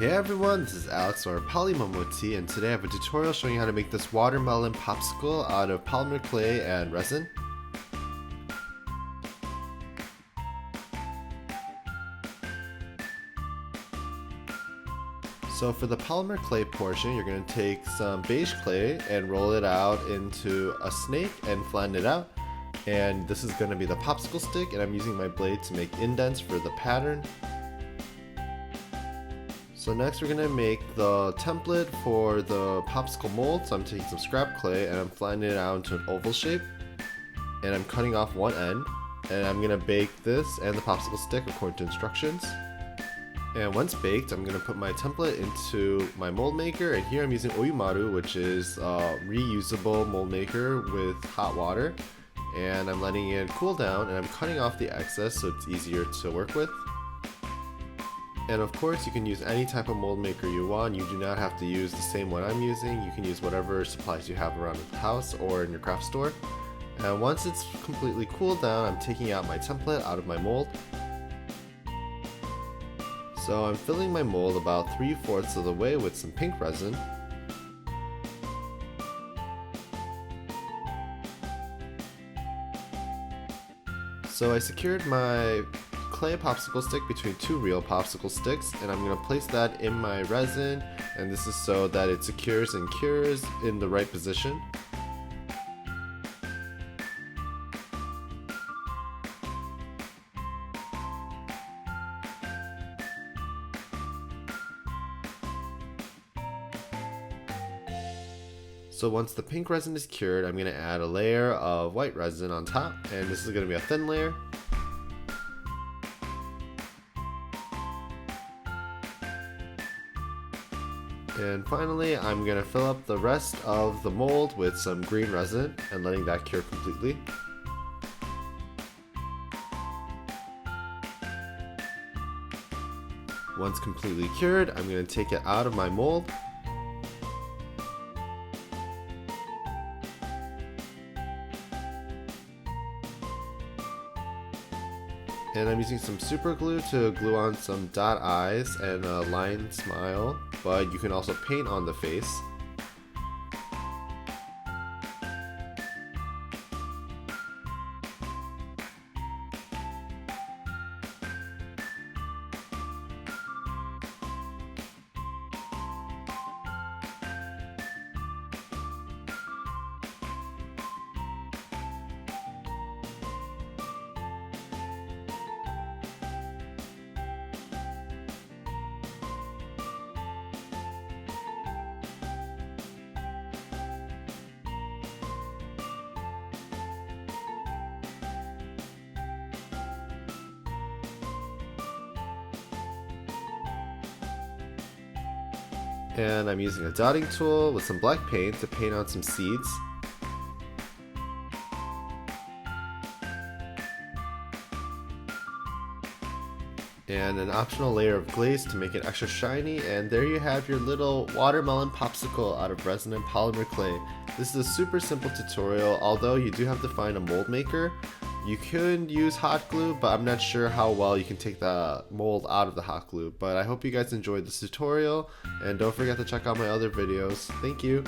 Hey everyone, this is Alex or PolymomoTea, and today I have a tutorial showing you how to make this watermelon popsicle out of polymer clay and resin. So for the polymer clay portion, you're going to take some beige clay and roll it out into a snake and flatten it out. And this is going to be the popsicle stick, and I'm using my blade to make indents for the pattern. So next we're going to make the template for the popsicle mold. So I'm taking some scrap clay and I'm flattening it out into an oval shape. And I'm cutting off one end. And I'm going to bake this and the popsicle stick according to instructions. And once baked, I'm going to put my template into my mold maker. And here I'm using Oyumaru, which is a reusable mold maker with hot water. And I'm letting it cool down and I'm cutting off the excess so it's easier to work with. And of course you can use any type of mold maker you want. You do not have to use the same one I'm using. You can use whatever supplies you have around the house or in your craft store. And once it's completely cooled down, I'm taking out my template out of my mold. So I'm filling my mold about 3/4 of the way with some pink resin. So I secured my clay popsicle stick between two real popsicle sticks, and I'm going to place that in my resin, and this is so that it secures and cures in the right position. So once the pink resin is cured, I'm going to add a layer of white resin on top, and this is going to be a thin layer. And finally, I'm going to fill up the rest of the mold with some green resin and letting that cure completely. Once completely cured, I'm going to take it out of my mold. And I'm using some super glue to glue on some dot eyes and a line smile, but you can also paint on the face. And I'm using a dotting tool with some black paint to paint on some seeds. And an optional layer of glaze to make it extra shiny, and there you have your little watermelon popsicle out of resin and polymer clay. This is a super simple tutorial, although you do have to find a mold maker. You could use hot glue, but I'm not sure how well you can take the mold out of the hot glue. But I hope you guys enjoyed this tutorial, and don't forget to check out my other videos. Thank you!